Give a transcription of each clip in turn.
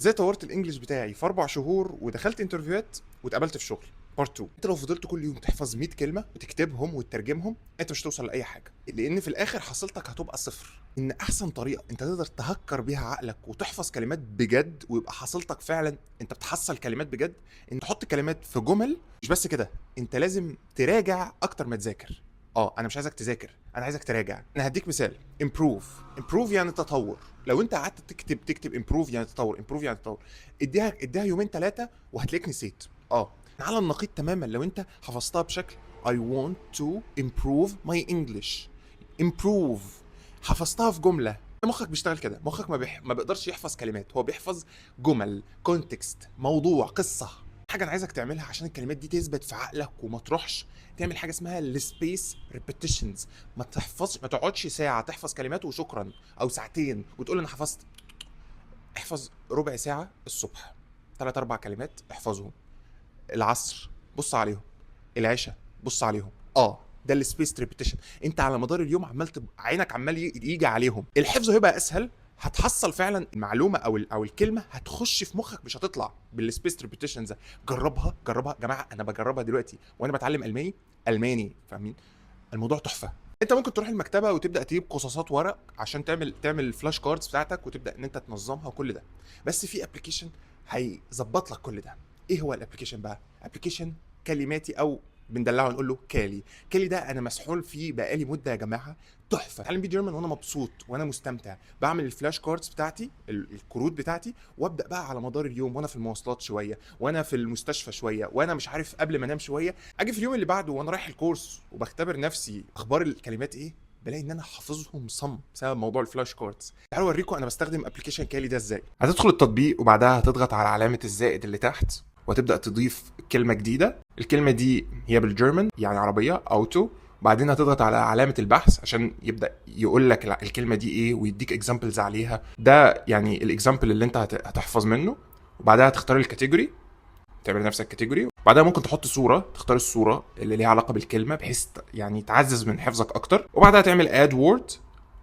ازاي طورت الانجليش بتاعي في 4 شهور ودخلت انترفيوهات واتقبلت في شغل. بارت 2. انت لو فضلت كل يوم تحفظ 100 كلمه وتكتبهم وتترجمهم انت مش هتوصل لاي حاجه، لان في الاخر حصيلتك هتبقى صفر. ان احسن طريقه انت تقدر تهكر بيها عقلك وتحفظ كلمات بجد ويبقى حصيلتك فعلا انت بتحصل كلمات بجد، ان تحط كلمات في جمل. مش بس كده، انت لازم تراجع اكتر ما تذاكر. انا مش عايزك تذاكر، انا عايزك تراجع. انا هديك مثال. امبروف يعني تطور. لو انت قعدت تكتب امبروف يعني تطور، امبروف يعني تطور، اديها يومين 3 وهتلاقيك نسيت. على النقيض تماما لو انت حفظتها بشكل I want to improve my English. improve حفظتها في جمله. مخك بيشتغل كده، مخك ما بيقدرش يحفظ كلمات، هو بيحفظ جمل، كونتكست، موضوع، قصه. حاجه انا عايزك تعملها عشان الكلمات دي تثبت في عقلك وما تروحش، تعمل حاجه اسمها السبيس ريبيتيشنز. ما تقعدش ساعه تحفظ كلمات وشكرا، او ساعتين وتقول انا حفظت. احفظ ربع ساعه الصبح، 3 4 كلمات احفظهم. العصر بص عليهم، العشاء بص عليهم. ده السبيس ريبيتيشن. انت على مدار اليوم عمال عينك عمال يجي عليهم. الحفظ هيبقى اسهل، هتحصل فعلا المعلومه او الكلمه هتخش في مخك مش هتطلع بالسبيس ريبيتيشن ده. جربها يا جماعه، انا بجربها دلوقتي وانا بتعلم الماني فاهمين؟ الموضوع تحفه. انت ممكن تروح المكتبه وتبدا تجيب قصاصات ورق عشان تعمل الفلاش كاردز بتاعتك وتبدا ان انت تنظمها وكل ده. بس في ابلكيشن هيظبط لك كل ده. ايه هو الابلكيشن بقى؟ ابلكيشن كلماتي، او بندلعه نقول له كالي ده انا مسحول فيه بقالي مده يا جماعه. تحفه. اتعلم بيه جيرمان وانا مبسوط وانا مستمتع. بعمل الفلاش كاردز بتاعتي، الكروت بتاعتي، وابدا بقى على مدار اليوم وانا في المواصلات شويه، وانا في المستشفى شويه، وانا مش عارف قبل ما انام شويه، اجي في اليوم اللي بعده وانا رايح الكورس وبختبر نفسي اخبار الكلمات ايه، بلاقي ان انا حافظهم صم بسبب موضوع الفلاش كاردز. تعالوا اوريكم انا بستخدم ابلكيشن كالي ده ازاي. هتدخل التطبيق وبعدها هتضغط على علامه الزائد اللي تحت وتبدا تضيف كلمه جديده. الكلمه دي هي بالجيرمان يعني عربيه، اوتو. بعدين هتضغط على علامه البحث عشان يبدا يقول لك الكلمه دي ايه ويديك اكزامبلز عليها. ده يعني الاكزامبل اللي انت هتحفظ منه. وبعدها هتختار الكاتيجوري، تعمل لنفسك كاتيجوري. بعدها ممكن تحط صوره، تختار الصوره اللي ليها علاقه بالكلمه بحيث يعني تعزز من حفظك اكتر. وبعدها تعمل اد وورد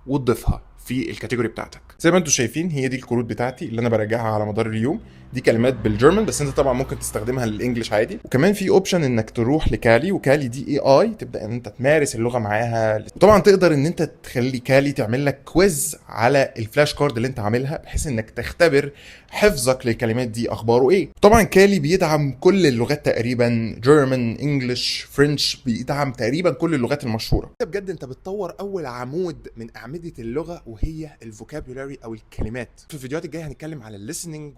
وتضيفها في الكاتيجوري بتاعتك. زي ما انتم شايفين هي دي الكروت بتاعتي اللي انا براجعها على مدار اليوم. دي كلمات بالجيرمان بس انت طبعا ممكن تستخدمها للانجليش عادي. وكمان في اوبشن انك تروح لكالي، وكالي دي اي تبدا ان انت تمارس اللغه معاها. وطبعا تقدر ان انت تخلي كالي تعمل لك كويز على الفلاش كارد اللي انت عاملها بحيث انك تختبر حفظك للكلمات دي اخباره ايه. طبعا كالي بيدعم كل اللغات تقريبا، جيرمان، انجلش، فرنش، بيدعم تقريبا كل اللغات المشهوره. بجد انت بتطور اول عمود من اعمده اللغه وهي الفوكابولاري او الكلمات. في الفيديوهات الجايه هنتكلم على الليسننج